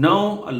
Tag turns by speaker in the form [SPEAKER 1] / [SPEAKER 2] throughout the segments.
[SPEAKER 1] 9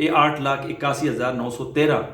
[SPEAKER 1] 8,81,913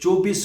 [SPEAKER 1] 24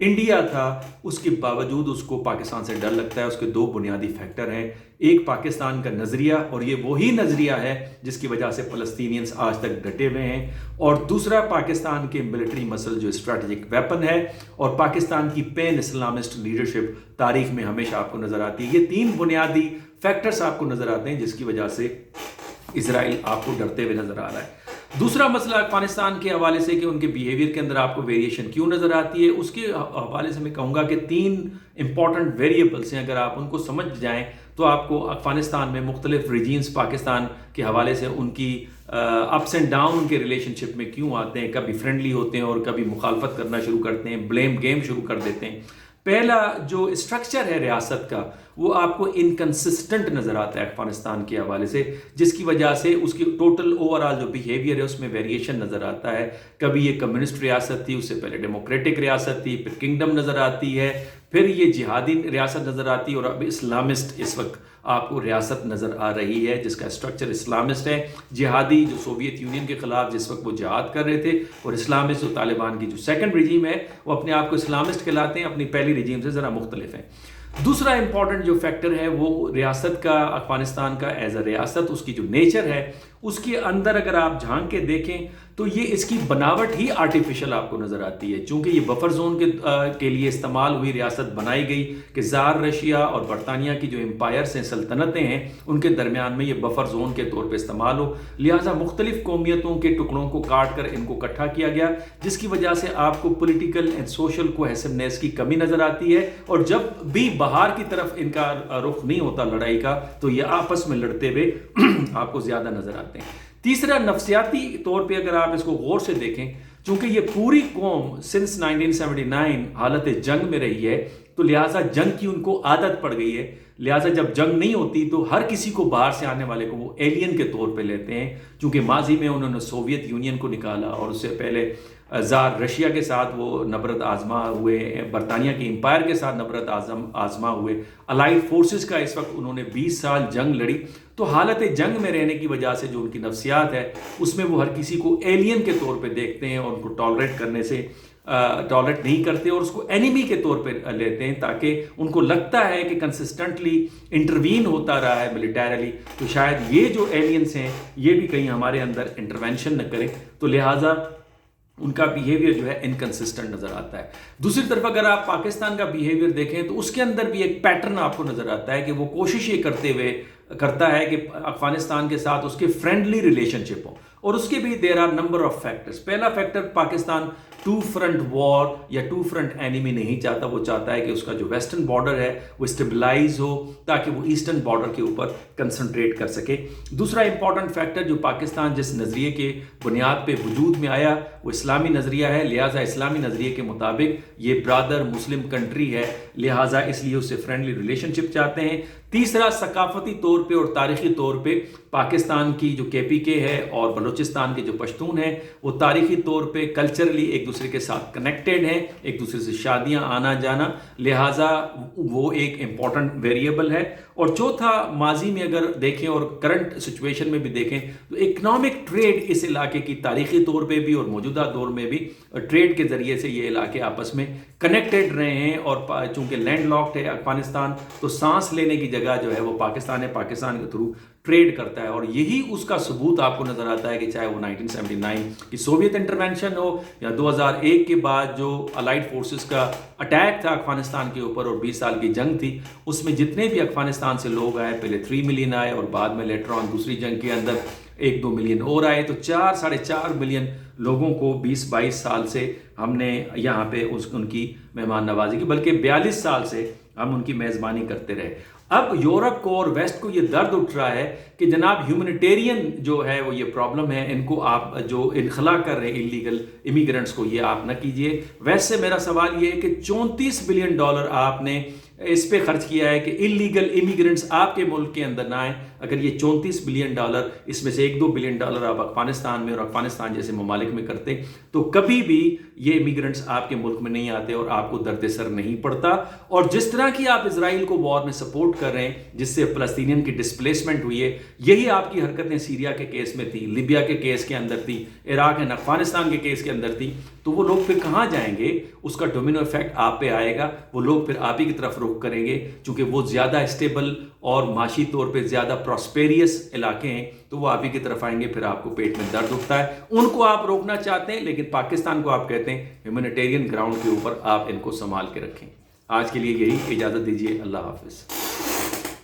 [SPEAKER 1] India تھا، اس کے باوجود اس کو پاکستان سے ڈر لگتا ہے۔ اس کے دو بنیادی فیکٹر ہیں، ایک پاکستان کا نظریہ، اور یہ وہی نظریہ ہے جس کی وجہ سے فلسطینینز آج تک ڈٹے ہوئے ہیں، اور دوسرا پاکستان کے ملٹری مسل جو اسٹریٹجک ویپن ہے، اور پاکستان کی پین اسلامسٹ لیڈرشپ تاریخ میں ہمیشہ آپ کو نظر آتی ہے۔ یہ تین بنیادی فیکٹرز آپ کو نظر آتے ہیں جس کی وجہ سے اسرائیل آپ کو ڈرتے ہوئے نظر آ رہا ہے۔ دوسرا مسئلہ افغانستان کے حوالے سے کہ ان کے بیہیویئر کے اندر آپ کو ویریشن کیوں نظر آتی ہے، اس کے حوالے سے میں کہوں گا کہ تین امپورٹنٹ ویریبلس ہیں، اگر آپ ان کو سمجھ جائیں تو آپ کو افغانستان میں مختلف ریجینز پاکستان کے حوالے سے ان کی اپس اینڈ ڈاؤن کے ریلیشن شپ میں کیوں آتے ہیں، کبھی فرینڈلی ہوتے ہیں اور کبھی مخالفت کرنا شروع کرتے ہیں، بلیم گیم شروع کر دیتے ہیں۔ پہلا جو اسٹرکچر ہے ریاست کا وہ آپ کو انکنسسٹنٹ نظر آتا ہے افغانستان کے حوالے سے، جس کی وجہ سے اس کی ٹوٹل اوورآل جو بیہیویئر ہے اس میں ویریشن نظر آتا ہے۔ کبھی یہ کمیونسٹ ریاست تھی، اس سے پہلے ڈیموکریٹک ریاست تھی، پھر کنگڈم نظر آتی ہے، پھر یہ جہادی ریاست نظر آتی ہے، اور اب اسلامسٹ اس وقت آپ کو ریاست نظر آ رہی ہے جس کا اسٹرکچر اسلامسٹ ہے۔ جہادی جو سوویت یونین کے خلاف جس وقت وہ جہاد کر رہے تھے، اور اسلامسٹ جو طالبان کی جو سیکنڈ رجیم ہے وہ اپنے آپ کو اسلامسٹ کہلاتے ہیں، اپنی پہلی رجیم سے ذرا مختلف ہیں۔ دوسرا امپورٹنٹ جو فیکٹر ہے وہ ریاست کا، افغانستان کا ایز اے ریاست اس کی جو نیچر ہے اس کے اندر اگر آپ جھانک کے دیکھیں تو یہ اس کی بناوٹ ہی آرٹیفیشل آپ کو نظر آتی ہے، چونکہ یہ بفر زون کے لیے استعمال ہوئی ریاست بنائی گئی کہ زار رشیا اور برطانیہ کی جو امپائرز ہیں، سلطنتیں ہیں، ان کے درمیان میں یہ بفر زون کے طور پہ استعمال ہو، لہٰذا مختلف قومیتوں کے ٹکڑوں کو کاٹ کر ان کو اکٹھا کیا گیا، جس کی وجہ سے آپ کو پولیٹیکل اینڈ سوشل کوہیسونیس کی کمی نظر آتی ہے، اور جب بھی باہر کی طرف ان کا رخ نہیں ہوتا لڑائی کا تو یہ آپس میں لڑتے ہوئے آپ کو زیادہ نظر آتے ہیں۔ تیسرا نفسیاتی طور پہ اگر آپ اس کو غور سے دیکھیں، چونکہ یہ پوری قوم سنس 1979 حالت جنگ میں رہی ہے تو لہٰذا جنگ کی ان کو عادت پڑ گئی ہے، لہٰذا جب جنگ نہیں ہوتی تو ہر کسی کو باہر سے آنے والے کو وہ ایلین کے طور پہ لیتے ہیں، چونکہ ماضی میں انہوں نے سوویت یونین کو نکالا اور اس سے پہلے زار رشیا کے ساتھ وہ نبرد آزما ہوئے، برطانیہ کی امپائر کے ساتھ نبرد آزما ہوئے، الائیڈ فورسز کا اس وقت انہوں نے 20 سال جنگ لڑی، تو حالت جنگ میں رہنے کی وجہ سے جو ان کی نفسیات ہے اس میں وہ ہر کسی کو ایلین کے طور پہ دیکھتے ہیں اور ان کو ٹالریٹ کرنے سے ٹالریٹ نہیں کرتے اور اس کو اینیمی کے طور پہ لیتے ہیں، تاکہ ان کو لگتا ہے کہ کنسسٹنٹلی انٹروین ہوتا رہا ہے ملیٹریلی، تو شاید یہ جو ایلینز ہیں یہ بھی کہیں ہمارے اندر انٹروینشن نہ کریں، تو لہٰذا ان کا بیہیویئر جو ہے انکنسسٹنٹ نظر آتا ہے۔ دوسری طرف اگر آپ پاکستان کا بیہیویئر دیکھیں تو اس کے اندر بھی ایک پیٹرن آپ کو نظر آتا ہے کہ وہ کوشش یہ کرتا ہے کہ افغانستان کے ساتھ اس کے فرینڈلی ریلیشن شپ ہو، اور اس کے بھی there are number of factors. پہلا factor, Pakistan two front war یا ٹو فرنٹ اینیمی نہیں چاہتا، وہ چاہتا ہے کہ اس کا جو ویسٹرن بارڈر ہے وہ اسٹیبلائز ہو تاکہ وہ ایسٹرن بارڈر کے اوپر کنسنٹریٹ کر سکے۔ دوسرا امپورٹنٹ فیکٹر جو پاکستان جس نظریے کے بنیاد پہ وجود میں آیا وہ اسلامی نظریہ ہے، لہٰذا اسلامی نظریے کے مطابق یہ برادر مسلم کنٹری ہے، لہٰذا اس لیے اس سے فرینڈلی ریلیشن شپ چاہتے ہیں۔ تیسرا، ثقافتی طور پہ اور تاریخی طور پہ پاکستان کی جو KPK ہے اور بلوچستان کے جو پشتون ہیں وہ تاریخی طور پہ کلچرلی ایک دوسرے کے ساتھ کنیکٹڈ ہیں، ایک دوسرے سے شادیاں آنا جانا، لہٰذا وہ ایک امپورٹنٹ ویریبل ہے۔ اور چوتھا، ماضی میں اگر دیکھیں اور کرنٹ سچویشن میں بھی دیکھیں تو اکنامک ٹریڈ اس علاقے کی تاریخی طور پہ بھی اور موجودہ دور میں بھی ٹریڈ کے ذریعے سے یہ علاقے آپس میں کنیکٹڈ رہے ہیں، اور چونکہ لینڈ لاکڈ ہے افغانستان تو سانس لینے کی جگہ جو ہے وہ پاکستان ہے، پاکستان کے تھرو ٹریڈ کرتا ہے، اور یہی اس کا ثبوت آپ کو نظر آتا ہے کہ چاہے وہ 1979 کی سوویت انٹرونشن ہو یا 2001 کے بعد جو الائیڈ فورسز کا اٹیک تھا افغانستان کے اوپر اور 20 سال کی جنگ تھی، اس میں جتنے بھی افغانستان سے لوگ آئے، پہلے 3 ملین آئے اور بعد میں لیٹر آن دوسری جنگ کے اندر 1-2 ملین اور آئے، تو 4-4.5 ملین لوگوں کو 20-22 سال سے ہم نے یہاں پہ ان کی مہمان نوازی کی، بلکہ 42 سال سے ہم ان کی میزبانی کرتے رہے۔ اب یورپ کو اور ویسٹ کو یہ درد اٹھ رہا ہے کہ جناب ہیومنیٹیرین جو ہے وہ یہ پرابلم ہے، ان کو آپ جو انخلا کر رہے ہیں انلیگل امیگرنٹس کو، یہ آپ نہ کیجئے۔ ویسے میرا سوال یہ ہے کہ $34 بلین آپ نے اس پہ خرچ کیا ہے کہ انلیگل امیگرنٹس آپ کے ملک کے اندر نہ آئیں. اگر یہ $34 بلین اس میں سے $1-2 بلین آپ افغانستان میں اور افغانستان جیسے ممالک میں کرتے تو کبھی بھی یہ امیگرنٹس آپ کے ملک میں نہیں آتے اور آپ کو درد سر نہیں پڑتا. اور جس طرح کی آپ اسرائیل کو وار میں سپورٹ کر رہے ہیں جس سے فلسطینین کی ڈسپلیسمنٹ ہوئی ہے، یہی آپ کی حرکتیں سیریا کے کیس میں تھی، لیبیا کے کیس کے اندر تھی، عراق اینڈ افغانستان کے کیس کے اندر تھی. تو وہ لوگ پھر کہاں جائیں گے؟ اس کا ڈومینو ایفیکٹ آپ پہ آئے گا. وہ لوگ پھر آپ ہی کی طرف رخ کریں گے چونکہ وہ زیادہ اسٹیبل اور معاشی طور پہ زیادہ پراسپیریس علاقے ہیں، تو وہ آپ ہی کی طرف آئیں گے. پھر آپ کو پیٹ میں درد اٹھتا ہے. ان کو آپ روکنا چاہتے ہیں لیکن پاکستان کو آپ کہتے ہیں ہیومینیٹیرین گراؤنڈ کے اوپر آپ ان کو سنبھال کے رکھیں. آج کے لیے یہی، اجازت دیجیے. اللہ حافظ.